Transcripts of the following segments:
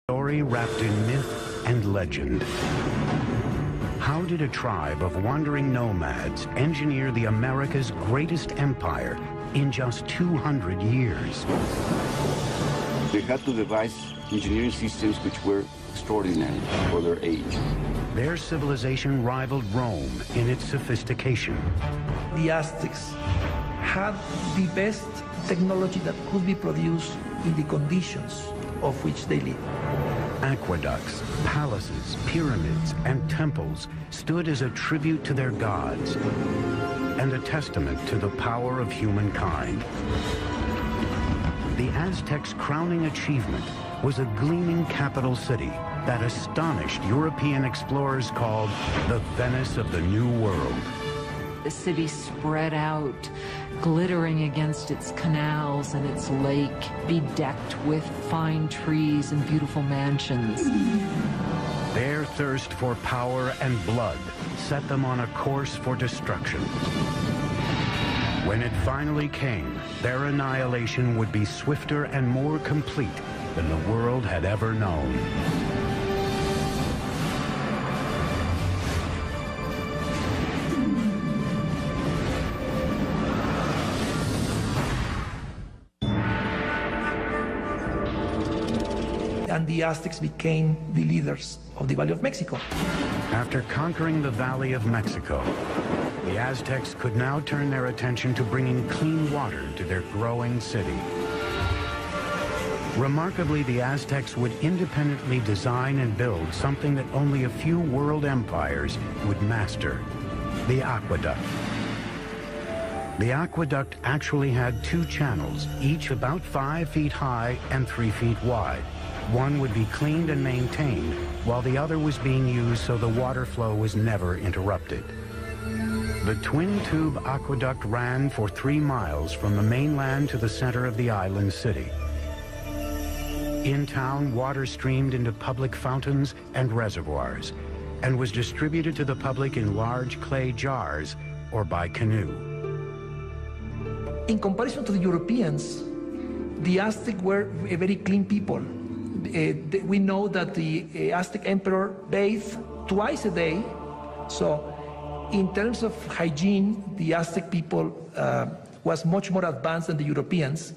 Story wrapped in myth and legend. How did a tribe of wandering nomads engineer the America's greatest empire in just 200 years? They had to devise engineering systems which were extraordinary for their age. Their civilization rivaled Rome in its sophistication. The Aztecs had the best technology that could be produced in the conditions of which they lived. Aqueducts, palaces, pyramids, and temples stood as a tribute to their gods and a testament to the power of humankind. The Aztecs' crowning achievement was a gleaming capital city that astonished European explorers called the Venice of the New World. The city spread out, glittering against its canals and its lake, bedecked with fine trees and beautiful mansions. Their thirst for power and blood set them on a course for destruction. When it finally came, their annihilation would be swifter and more complete than the world had ever known. And the Aztecs became the leaders of the Valley of Mexico. After conquering the Valley of Mexico, the Aztecs could now turn their attention to bringing clean water to their growing city. Remarkably, the Aztecs would independently design and build something that only a few world empires would master: the aqueduct. The aqueduct actually had two channels, each about 5 feet high and 3 feet wide. One would be cleaned and maintained, while the other was being used so the water flow was never interrupted. The twin-tube aqueduct ran for 3 miles from the mainland to the center of the island city. In town, water streamed into public fountains and reservoirs, and was distributed to the public in large clay jars or by canoe. In comparison to the Europeans, the Aztecs were a very clean people. We know that the Aztec emperor bathed twice a day. So in terms of hygiene, the Aztec people was much more advanced than the Europeans.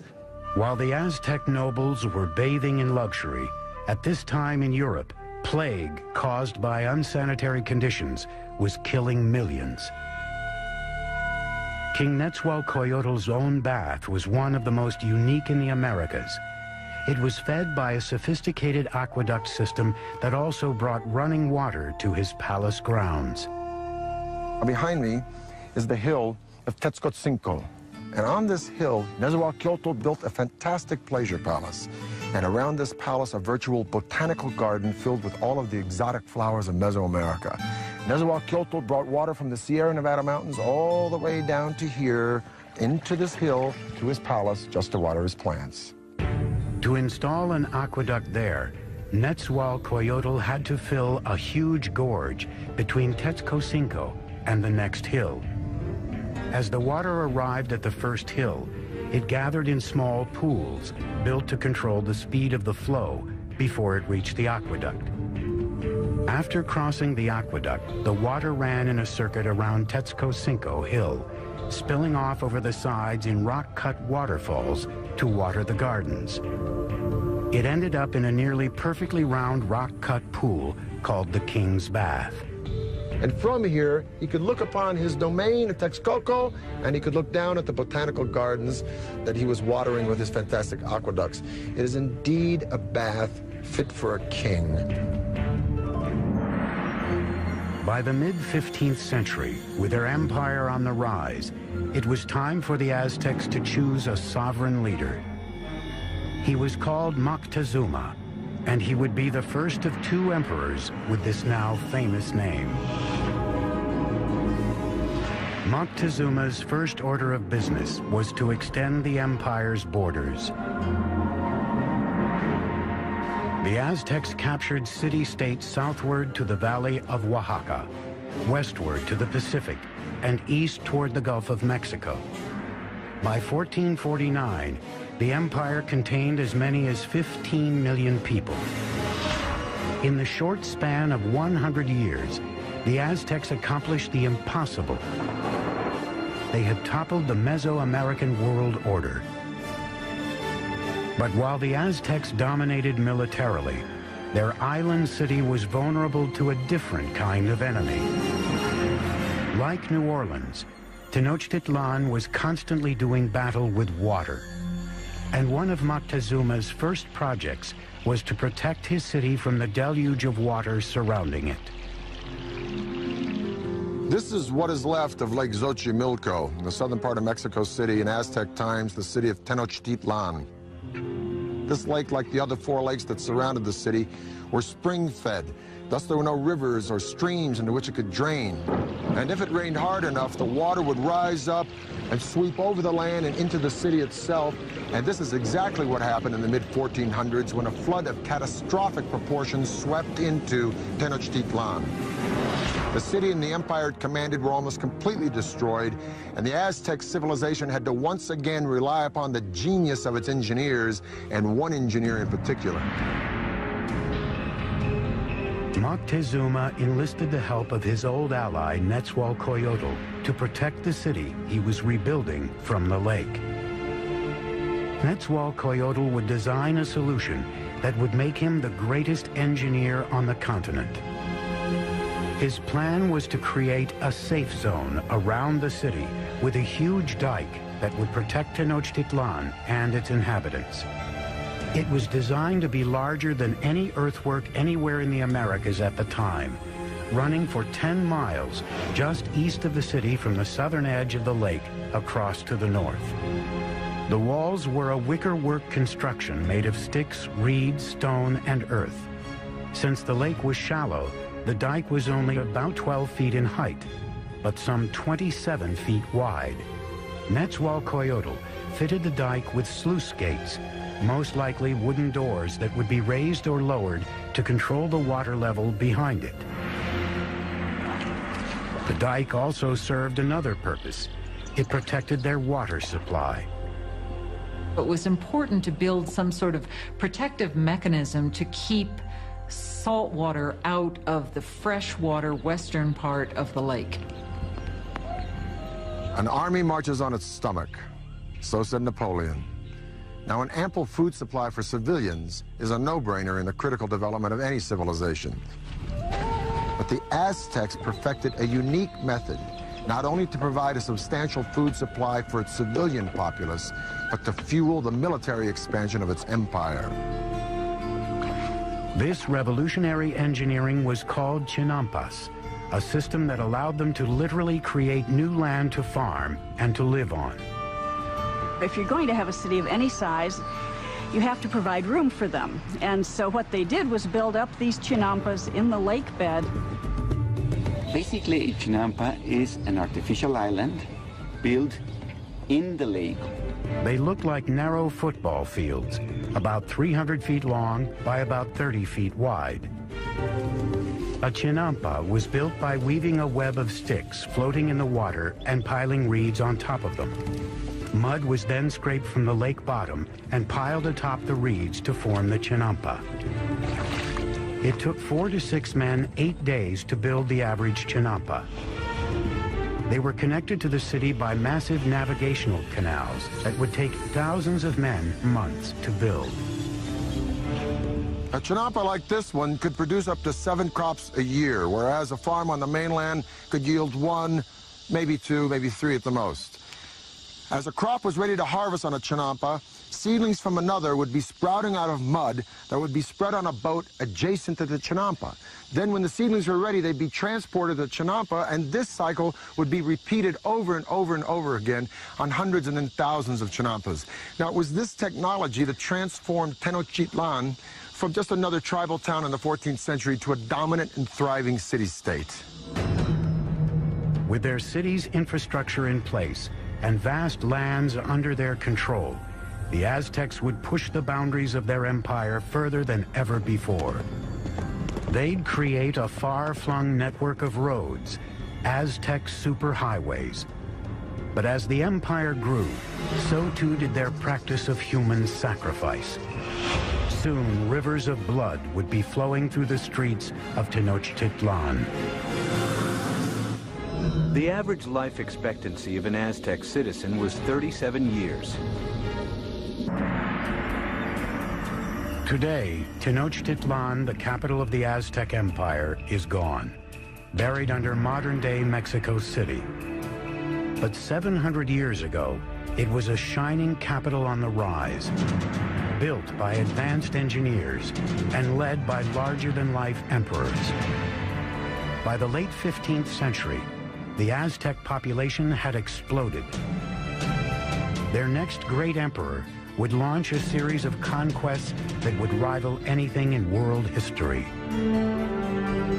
While the Aztec nobles were bathing in luxury, at this time in Europe, plague caused by unsanitary conditions was killing millions. King Quetzalcoatl's own bath was one of the most unique in the Americas. It was fed by a sophisticated aqueduct system that also brought running water to his palace grounds. Behind me is the hill of Tezcatzinco. And on this hill, Quetzalcoatl built a fantastic pleasure palace. And around this palace, a virtual botanical garden filled with all of the exotic flowers of Mesoamerica. Quetzalcoatl brought water from the Sierra Nevada mountains all the way down to here, into this hill, to his palace, just to water his plants. To install an aqueduct there, Quetzalcoatl had to fill a huge gorge between Tezcatzinco and the next hill. As the water arrived at the first hill, it gathered in small pools built to control the speed of the flow before it reached the aqueduct. After crossing the aqueduct, the water ran in a circuit around Tezcatzinco Hill, spilling off over the sides in rock-cut waterfalls to water the gardens. It ended up in a nearly perfectly round rock-cut pool called the King's Bath. And from here, he could look upon his domain at Texcoco, and he could look down at the botanical gardens that he was watering with his fantastic aqueducts. It is indeed a bath fit for a king. By the mid-15th century, with their empire on the rise, it was time for the Aztecs to choose a sovereign leader. He was called Moctezuma, and he would be the first of 2 emperors with this now famous name. Moctezuma's first order of business was to extend the empire's borders. The Aztecs captured city-states southward to the Valley of Oaxaca, westward to the Pacific, and east toward the Gulf of Mexico. By 1449, the empire contained as many as 15 million people. In the short span of 100 years, the Aztecs accomplished the impossible. They had toppled the Mesoamerican world order. But while the Aztecs dominated militarily, their island city was vulnerable to a different kind of enemy. Like New Orleans, Tenochtitlan was constantly doing battle with water. And one of Moctezuma's first projects was to protect his city from the deluge of water surrounding it. This is what is left of Lake Xochimilco, in the southern part of Mexico City, in Aztec times, the city of Tenochtitlan. This lake, like the other 4 lakes that surrounded the city, were spring-fed. Thus, there were no rivers or streams into which it could drain. And if it rained hard enough, the water would rise up and sweep over the land and into the city itself. And this is exactly what happened in the mid-1400s when a flood of catastrophic proportions swept into Tenochtitlan. The city and the empire it commanded were almost completely destroyed, and the Aztec civilization had to once again rely upon the genius of its engineers, and one engineer in particular. Moctezuma enlisted the help of his old ally, Nezahualcóyotl, to protect the city he was rebuilding from the lake. Nezahualcóyotl would design a solution that would make him the greatest engineer on the continent. His plan was to create a safe zone around the city with a huge dike that would protect Tenochtitlan and its inhabitants. It was designed to be larger than any earthwork anywhere in the Americas at the time, running for 10 miles just east of the city from the southern edge of the lake across to the north. The walls were a wickerwork construction made of sticks, reeds, stone, and earth. Since the lake was shallow, the dike was only about 12 feet in height, but some 27 feet wide. Nezahualcóyotl fitted the dike with sluice gates, most likely wooden doors that would be raised or lowered to control the water level behind it. The dike also served another purpose. It protected their water supply. It was important to build some sort of protective mechanism to keep salt water out of the freshwater western part of the lake. An army marches on its stomach, so said Napoleon. Now, an ample food supply for civilians is a no-brainer in the critical development of any civilization. But the Aztecs perfected a unique method, not only to provide a substantial food supply for its civilian populace, but to fuel the military expansion of its empire. This revolutionary engineering was called chinampas, a system that allowed them to literally create new land to farm and to live on. If you're going to have a city of any size, you have to provide room for them. And so what they did was build up these chinampas in the lake bed. Basically, a chinampa is an artificial island built in the lake. They looked like narrow football fields, about 300 feet long by about 30 feet wide. A chinampa was built by weaving a web of sticks floating in the water and piling reeds on top of them. Mud was then scraped from the lake bottom and piled atop the reeds to form the chinampa. It took 4 to 6 men 8 days to build the average chinampa. They were connected to the city by massive navigational canals that would take thousands of men months to build. A chinampa like this one could produce up to 7 crops a year, whereas a farm on the mainland could yield 1, maybe 2, maybe 3 at the most. As a crop was ready to harvest on a chinampa, seedlings from another would be sprouting out of mud that would be spread on a boat adjacent to the chinampa. Then when the seedlings were ready, they'd be transported to the chinampa, and this cycle would be repeated over and over and over again on hundreds and then thousands of chinampas. Now, it was this technology that transformed Tenochtitlan from just another tribal town in the 14th century to a dominant and thriving city-state. With their city's infrastructure in place and vast lands under their control, the Aztecs would push the boundaries of their empire further than ever before. They'd create a far-flung network of roads, Aztec superhighways. But as the empire grew, so too did their practice of human sacrifice. Soon, rivers of blood would be flowing through the streets of Tenochtitlan. The average life expectancy of an Aztec citizen was 37 years. Today, Tenochtitlan, the capital of the Aztec Empire, is gone, buried under modern-day Mexico City. But 700 years ago, it was a shining capital on the rise, built by advanced engineers and led by larger-than-life emperors. By the late 15th century, the Aztec population had exploded. Their next great emperor would launch a series of conquests that would rival anything in world history.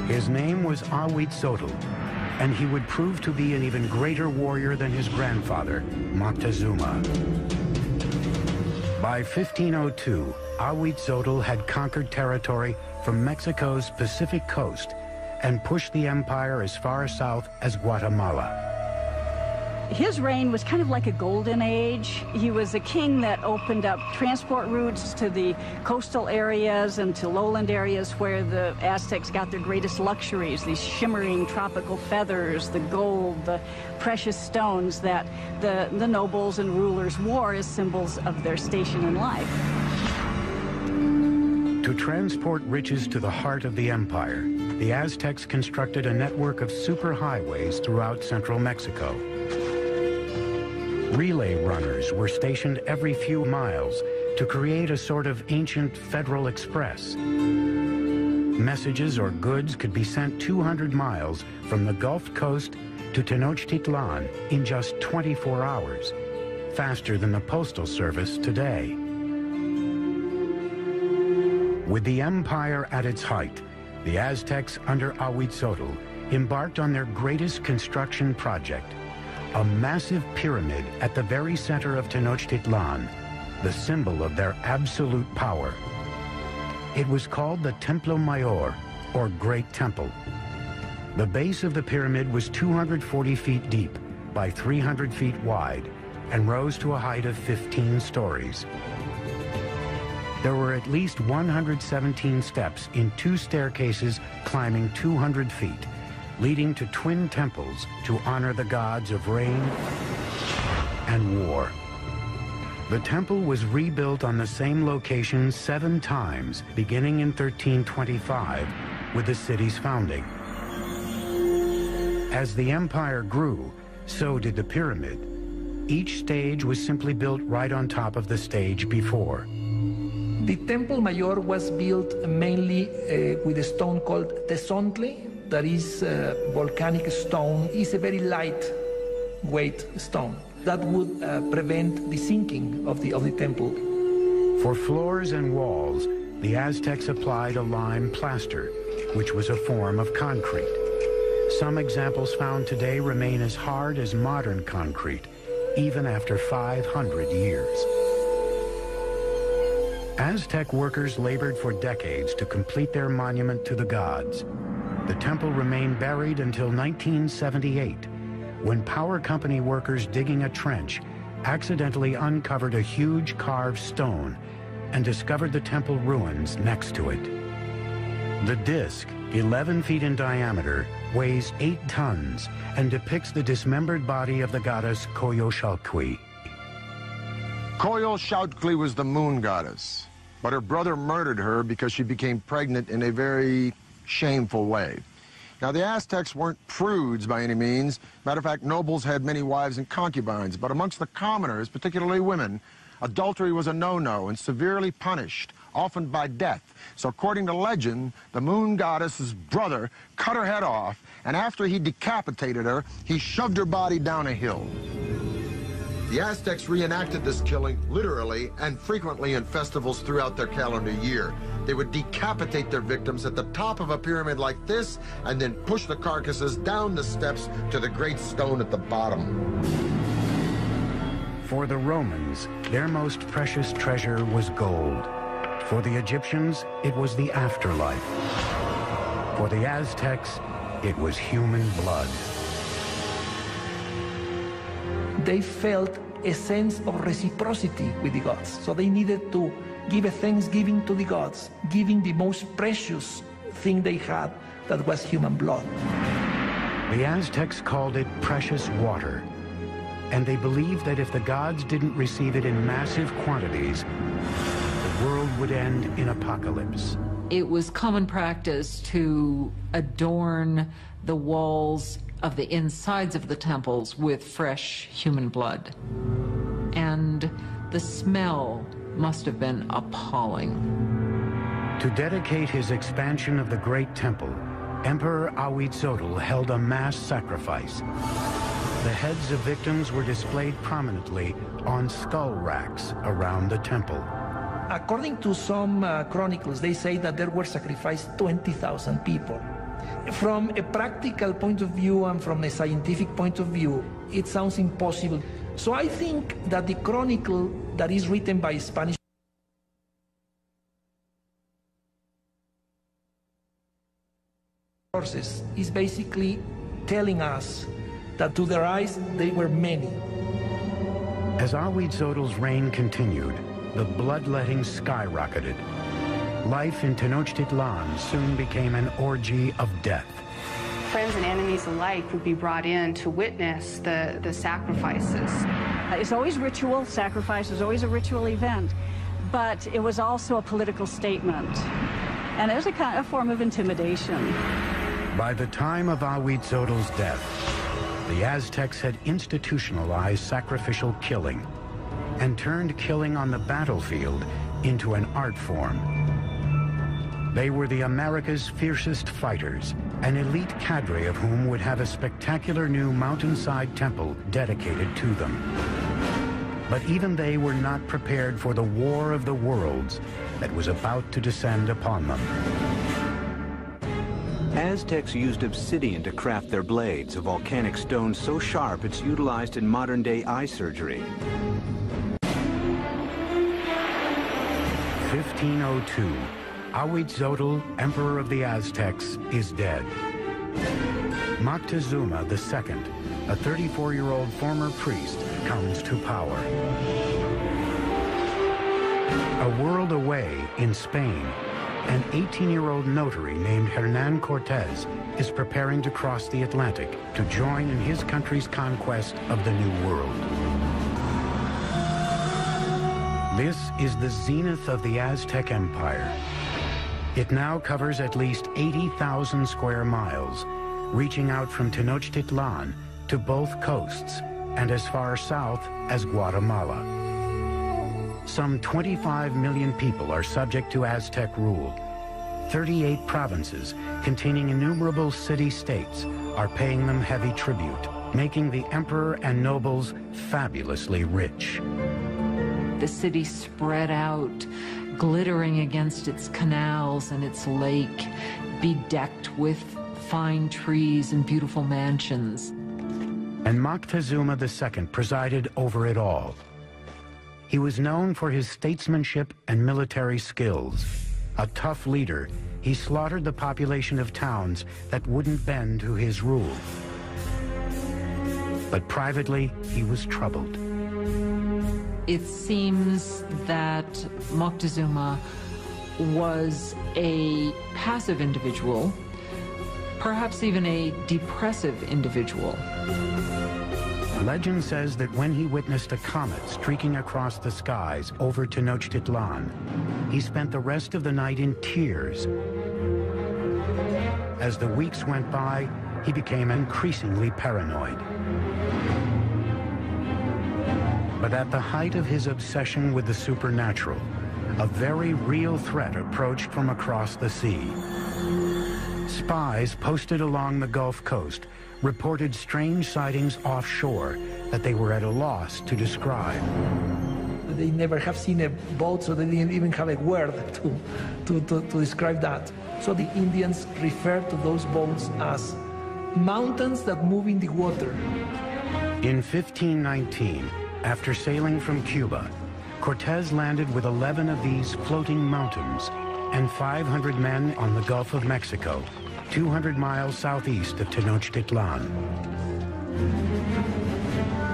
His name was Ahuitzotl, and he would prove to be an even greater warrior than his grandfather, Moctezuma. By 1502, Ahuitzotl had conquered territory from Mexico's Pacific coast and pushed the empire as far south as Guatemala. His reign was kind of like a golden age. He was a king that opened up transport routes to the coastal areas and to lowland areas where the Aztecs got their greatest luxuries, these shimmering tropical feathers, the gold, the precious stones that the nobles and rulers wore as symbols of their station in life. To transport riches to the heart of the empire, the Aztecs constructed a network of superhighways throughout central Mexico. Relay runners were stationed every few miles to create a sort of ancient Federal Express. Messages or goods could be sent 200 miles from the Gulf Coast to Tenochtitlan in just 24 hours, faster than the postal service today. With the empire at its height, the Aztecs under Ahuitzotl embarked on their greatest construction project, a massive pyramid at the very center of Tenochtitlan, the symbol of their absolute power. It was called the Templo Mayor, or Great Temple. The base of the pyramid was 240 feet deep by 300 feet wide and rose to a height of 15 stories. There were at least 117 steps in 2 staircases climbing 200 feet, leading to twin temples to honor the gods of rain and war. The temple was rebuilt on the same location 7 times, beginning in 1325 with the city's founding. As the empire grew, so did the pyramid. Each stage was simply built right on top of the stage before. The Temple Mayor was built mainly with a stone called tezontle, that is volcanic stone. It's a very lightweight stone that would prevent the sinking of the temple. For floors and walls, the Aztecs applied a lime plaster, which was a form of concrete. Some examples found today remain as hard as modern concrete, even after 500 years. Aztec workers labored for decades to complete their monument to the gods. The temple remained buried until 1978, when power company workers digging a trench accidentally uncovered a huge carved stone and discovered the temple ruins next to it. The disc, 11 feet in diameter, weighs 8 tons and depicts the dismembered body of the goddess Coyolxauhqui. Coyolxauhqui was the moon goddess, but her brother murdered her because she became pregnant in a very shameful way. Now, the Aztecs weren't prudes by any means. Matter of fact, nobles had many wives and concubines, but amongst the commoners, particularly women, adultery was a no-no and severely punished, often by death. So according to legend, the moon goddess's brother cut her head off, and after he decapitated her, he shoved her body down a hill. The Aztecs reenacted this killing literally and frequently in festivals throughout their calendar year. They would decapitate their victims at the top of a pyramid like this and then push the carcasses down the steps to the great stone at the bottom. For the Romans, their most precious treasure was gold. For the Egyptians, it was the afterlife. For the Aztecs, it was human blood. They felt a sense of reciprocity with the gods, so they needed to give a thanksgiving to the gods, giving the most precious thing they had, that was human blood. The Aztecs called it precious water, and they believed that if the gods didn't receive it in massive quantities, the world would end in apocalypse. It was common practice to adorn the walls of the insides of the temples with fresh human blood. And the smell must have been appalling. To dedicate his expansion of the Great Temple, Emperor Ahuitzotl held a mass sacrifice. The heads of victims were displayed prominently on skull racks around the temple. According to some chronicles, they say that there were sacrificed 20,000 people. From a practical point of view and from a scientific point of view, it sounds impossible. So I think that the chronicle that is written by Spanish sources is basically telling us that to their eyes they were many. As Ahuitzotl's reign continued, the bloodletting skyrocketed. Life in Tenochtitlan soon became an orgy of death. Friends and enemies alike would be brought in to witness the sacrifices. It's always ritual. Sacrifice is always a ritual event, but it was also a political statement. And it was a kind of form of intimidation. By the time of Ahuitzotl's death, the Aztecs had institutionalized sacrificial killing and turned killing on the battlefield into an art form. They were the America's fiercest fighters, an elite cadre of whom would have a spectacular new mountainside temple dedicated to them. But even they were not prepared for the war of the worlds that was about to descend upon them. Aztecs used obsidian to craft their blades, a volcanic stone so sharp it's utilized in modern-day eye surgery. 1502, Ahuitzotl, Emperor of the Aztecs, is dead. Moctezuma II, a 34-year-old former priest, comes to power. A world away in Spain, an 18-year-old notary named Hernan Cortez is preparing to cross the Atlantic to join in his country's conquest of the New World. This is the zenith of the Aztec Empire. It now covers at least 80,000 square miles, reaching out from Tenochtitlan to both coasts and as far south as Guatemala. Some 25 million people are subject to Aztec rule. 38 provinces containing innumerable city-states are paying them heavy tribute, making the emperor and nobles fabulously rich. The city spread out, glittering against its canals and its lake, bedecked with fine trees and beautiful mansions. And Moctezuma II presided over it all. He was known for his statesmanship and military skills. A tough leader, he slaughtered the population of towns that wouldn't bend to his rule. But privately, he was troubled. It seems that Moctezuma was a passive individual, perhaps even a depressive individual. Legend says that when he witnessed a comet streaking across the skies over Tenochtitlan, he spent the rest of the night in tears. As the weeks went by, he became increasingly paranoid. But at the height of his obsession with the supernatural, a very real threat approached from across the sea. Spies posted along the Gulf Coast reported strange sightings offshore that they were at a loss to describe. They never have seen a boat, so they didn't even have a word to describe that. So the Indians refer to those boats as mountains that move in the water. In 1519, after sailing from Cuba, Cortez landed with 11 of these floating mountains and 500 men on the Gulf of Mexico, 200 miles southeast of Tenochtitlan.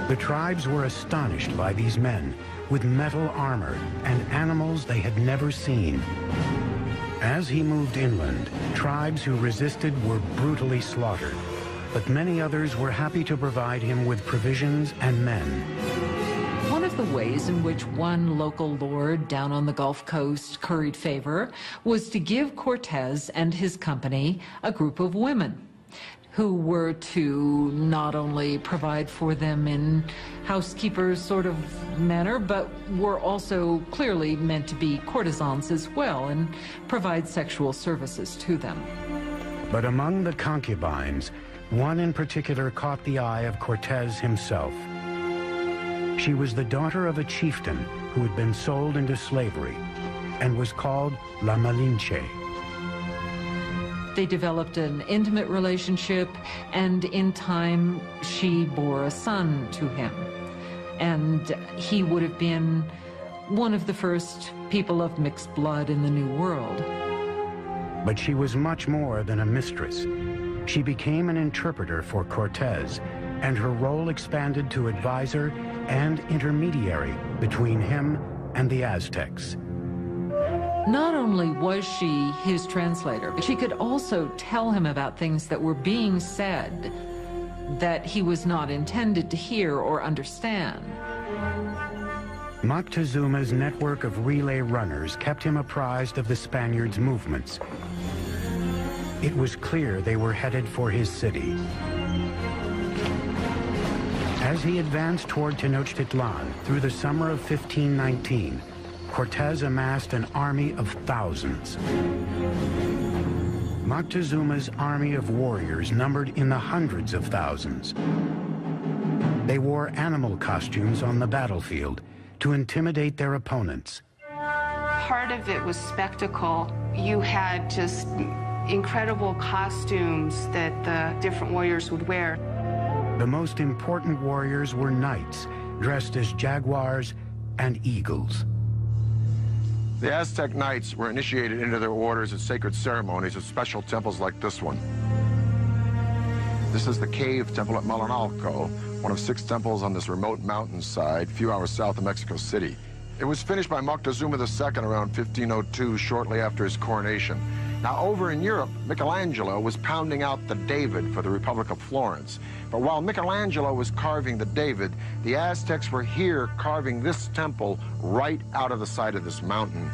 The tribes were astonished by these men with metal armor and animals they had never seen. As he moved inland, tribes who resisted were brutally slaughtered, but many others were happy to provide him with provisions and men. One of the ways in which one local lord down on the Gulf Coast curried favor was to give Cortez and his company a group of women who were to not only provide for them in housekeepers sort of manner, but were also clearly meant to be courtesans as well and provide sexual services to them. But among the concubines, one in particular caught the eye of Cortez himself. She was the daughter of a chieftain who had been sold into slavery and was called La Malinche. They developed an intimate relationship, and in time, she bore a son to him. And he would have been one of the first people of mixed blood in the New World. But she was much more than a mistress. She became an interpreter for Cortez, and her role expanded to advisor and intermediary between him and the Aztecs. Not only was she his translator, but she could also tell him about things that were being said that he was not intended to hear or understand. Moctezuma's network of relay runners kept him apprised of the Spaniards' movements. It was clear they were headed for his city. As he advanced toward Tenochtitlan through the summer of 1519, Cortez amassed an army of thousands. Moctezuma's army of warriors numbered in the hundreds of thousands. They wore animal costumes on the battlefield to intimidate their opponents. Part of it was spectacle. You had just incredible costumes that the different warriors would wear. The most important warriors were knights, dressed as jaguars and eagles. The Aztec knights were initiated into their orders at sacred ceremonies at special temples like this one. This is the cave temple at Malinalco, one of 6 temples on this remote mountainside, a few hours south of Mexico City. It was finished by Moctezuma II around 1502, shortly after his coronation. Now, over in Europe, Michelangelo was pounding out the David for the Republic of Florence. But while Michelangelo was carving the David, the Aztecs were here carving this temple right out of the side of this mountain.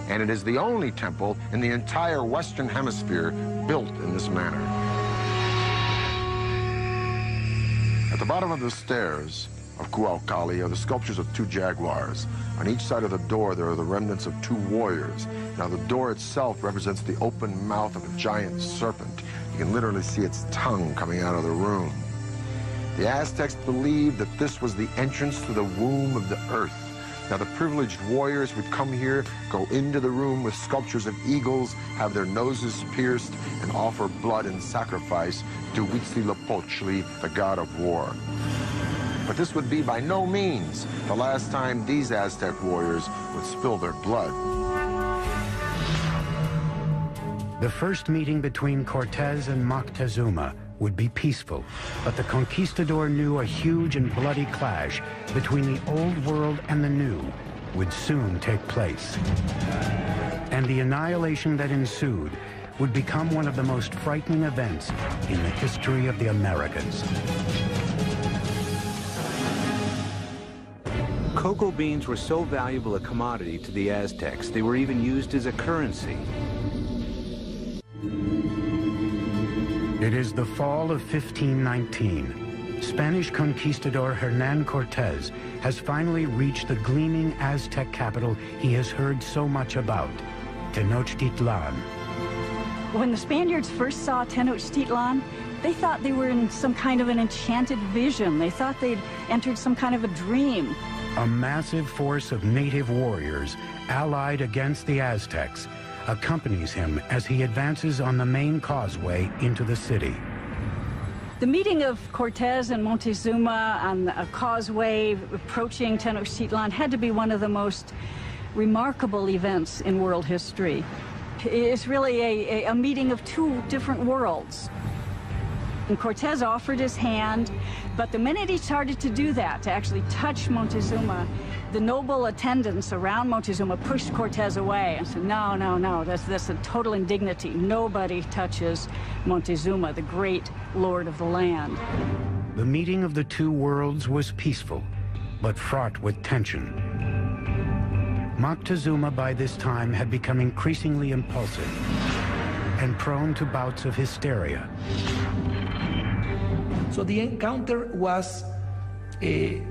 And it is the only temple in the entire Western Hemisphere built in this manner. At the bottom of the stairs of Cuauhtli are the sculptures of 2 jaguars. On each side of the door, there are the remnants of 2 warriors. Now, the door itself represents the open mouth of a giant serpent. You can literally see its tongue coming out of the room. The Aztecs believed that this was the entrance to the womb of the earth. Now, the privileged warriors would come here, go into the room with sculptures of eagles, have their noses pierced, and offer blood and sacrifice to Huitzilopochtli, the god of war. But this would be by no means the last time these Aztec warriors would spill their blood. The first meeting between Cortez and Moctezuma would be peaceful, but the conquistador knew a huge and bloody clash between the old world and the new would soon take place. And the annihilation that ensued would become one of the most frightening events in the history of the Americas. Cocoa beans were so valuable a commodity to the Aztecs, they were even used as a currency. It is the fall of 1519. Spanish conquistador Hernán Cortés has finally reached the gleaming Aztec capital he has heard so much about, Tenochtitlan. When the Spaniards first saw Tenochtitlan, they thought they were in some kind of an enchanted vision. They thought they'd entered some kind of a dream. A massive force of native warriors, allied against the Aztecs, accompanies him as he advances on the main causeway into the city. The meeting of Cortez and Montezuma on a causeway approaching Tenochtitlan had to be one of the most remarkable events in world history. It's really a meeting of 2 different worlds. And Cortez offered his hand But the minute he started to do that, to actually touch Montezuma, the noble attendants around Montezuma pushed Cortez away and said, no, no, no, that's a total indignity. Nobody touches Montezuma, the great lord of the land. The meeting of the two worlds was peaceful, but fraught with tension. Moctezuma by this time had become increasingly impulsive and prone to bouts of hysteria. So the encounter was an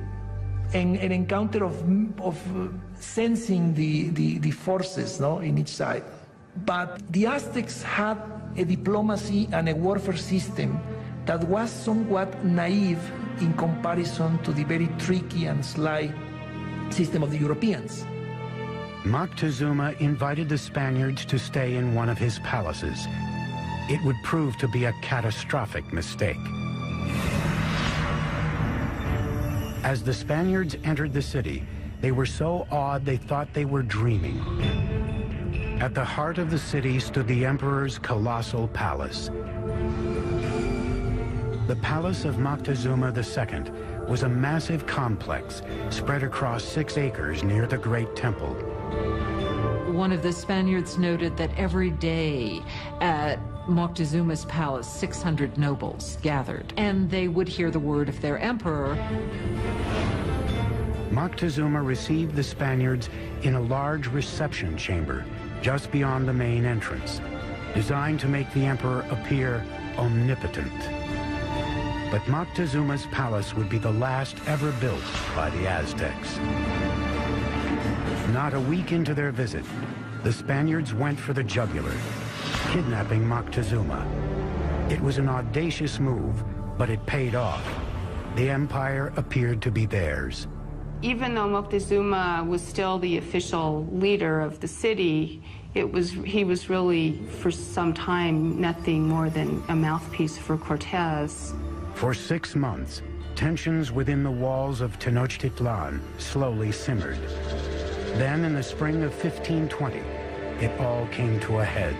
encounter of sensing the forces, no, in each side. But the Aztecs had a diplomacy and a warfare system that was somewhat naive in comparison to the very tricky and sly system of the Europeans. Moctezuma invited the Spaniards to stay in one of his palaces. It would prove to be a catastrophic mistake. As the Spaniards entered the city, they were so awed they thought they were dreaming. At the heart of the city stood the emperor's colossal palace. The palace of Moctezuma II was a massive complex spread across 6 acres near the Great Temple. One of the Spaniards noted that every day at Moctezuma's palace, 600 nobles gathered, and they would hear the word of their emperor. Moctezuma received the Spaniards in a large reception chamber just beyond the main entrance, designed to make the emperor appear omnipotent. But Moctezuma's palace would be the last ever built by the Aztecs. Not a week into their visit, the Spaniards went for the jugular, kidnapping Moctezuma. It was an audacious move, but it paid off. The empire appeared to be theirs. Even though Moctezuma was still the official leader of the city, he was really, for some time, nothing more than a mouthpiece for Cortez. For 6 months, tensions within the walls of Tenochtitlan slowly simmered. Then, in the spring of 1520, it all came to a head.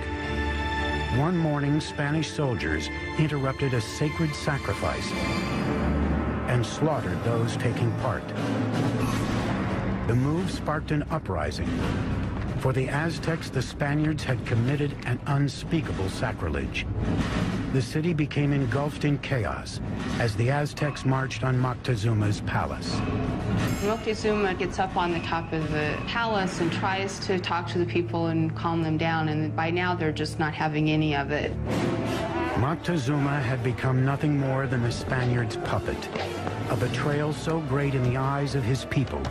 One morning, Spanish soldiers interrupted a sacred sacrifice and slaughtered those taking part. The move sparked an uprising. For the Aztecs, the Spaniards had committed an unspeakable sacrilege. The city became engulfed in chaos as the Aztecs marched on Moctezuma's palace. Moctezuma gets up on the top of the palace and tries to talk to the people and calm them down, and by now they're just not having any of it. Moctezuma had become nothing more than the Spaniards' puppet, a betrayal so great in the eyes of his people,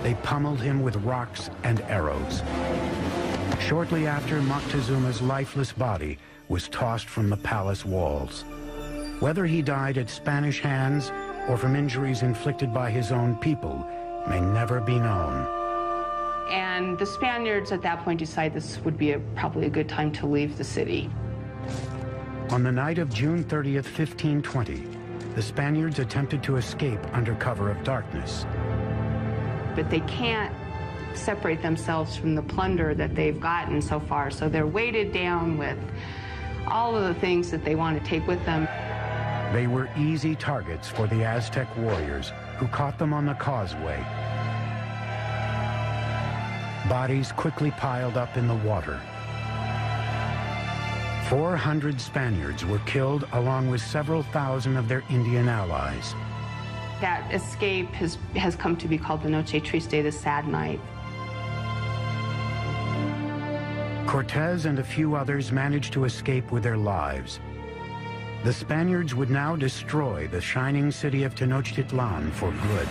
they pummeled him with rocks and arrows. Shortly after, Moctezuma's lifeless body was tossed from the palace walls. Whether he died at Spanish hands or from injuries inflicted by his own people may never be known. And the Spaniards at that point decided this would be probably a good time to leave the city. On the night of June 30th, 1520, the Spaniards attempted to escape under cover of darkness. But they can't separate themselves from the plunder that they've gotten so far, so they're weighted down with all of the things that they want to take with them. They were easy targets for the Aztec warriors, who caught them on the causeway. Bodies quickly piled up in the water. 400 Spaniards were killed, along with several thousand of their Indian allies. That escape has come to be called the Noche Triste, the sad night. Cortez and a few others managed to escape with their lives. The Spaniards would now destroy the shining city of Tenochtitlan for good.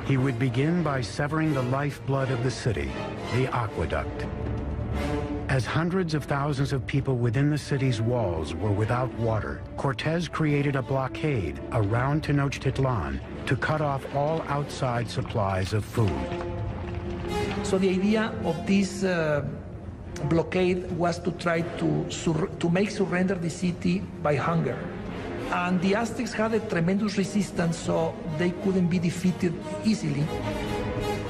He would begin by severing the lifeblood of the city, the aqueduct. As hundreds of thousands of people within the city's walls were without water, Cortez created a blockade around Tenochtitlan to cut off all outside supplies of food. So the idea of this blockade was to try to make surrender the city by hunger. And the Aztecs had a tremendous resistance, so they couldn't be defeated easily.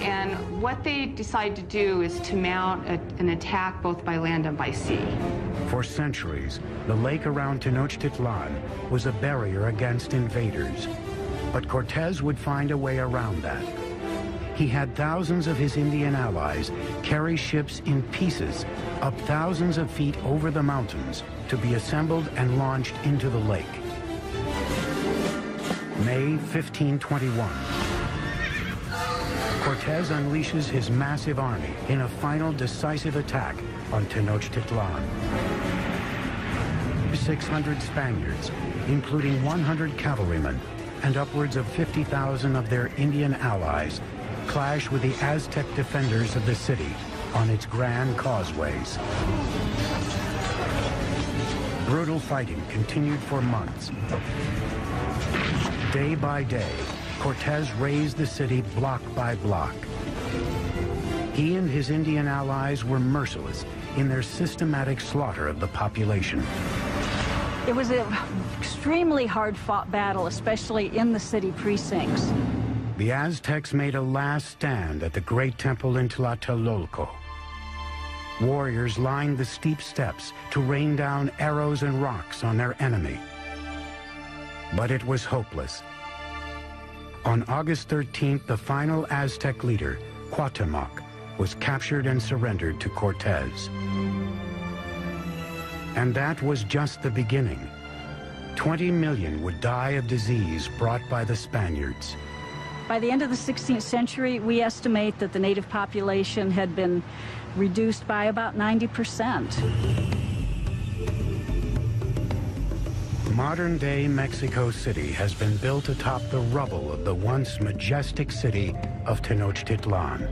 And what they decide to do is to mount an attack both by land and by sea. For centuries, the lake around Tenochtitlan was a barrier against invaders. But Cortés would find a way around that. He had thousands of his Indian allies carry ships in pieces up thousands of feet over the mountains to be assembled and launched into the lake. May 1521. Cortés unleashes his massive army in a final decisive attack on Tenochtitlan. 600 Spaniards, including 100 cavalrymen and upwards of 50,000 of their Indian allies, clash with the Aztec defenders of the city on its grand causeways. Brutal fighting continued for months. Day by day, Cortés razed the city block by block. He and his Indian allies were merciless in their systematic slaughter of the population. It was an extremely hard-fought battle, especially in the city precincts. The Aztecs made a last stand at the great temple in Tlatelolco. Warriors lined the steep steps to rain down arrows and rocks on their enemy. But it was hopeless. On August 13th, the final Aztec leader, Cuauhtémoc, was captured and surrendered to Cortés. And that was just the beginning. 20 million would die of disease brought by the Spaniards. By the end of the 16th century, we estimate that the native population had been reduced by about 90%. Modern-day Mexico City has been built atop the rubble of the once majestic city of Tenochtitlan.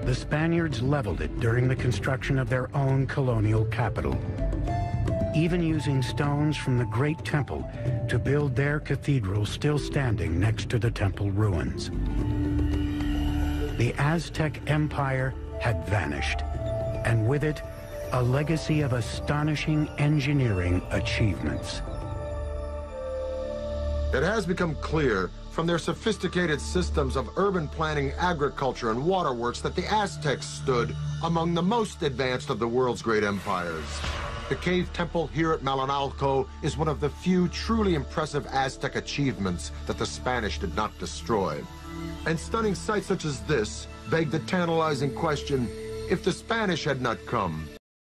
The Spaniards leveled it during the construction of their own colonial capital, even using stones from the great temple to build their cathedral still standing next to the temple ruins. The Aztec Empire had vanished, and with it, a legacy of astonishing engineering achievements. It has become clear from their sophisticated systems of urban planning, agriculture, and waterworks that the Aztecs stood among the most advanced of the world's great empires. The cave temple here at Malinalco is one of the few truly impressive Aztec achievements that the Spanish did not destroy. And stunning sights such as this beg the tantalizing question, if the Spanish had not come,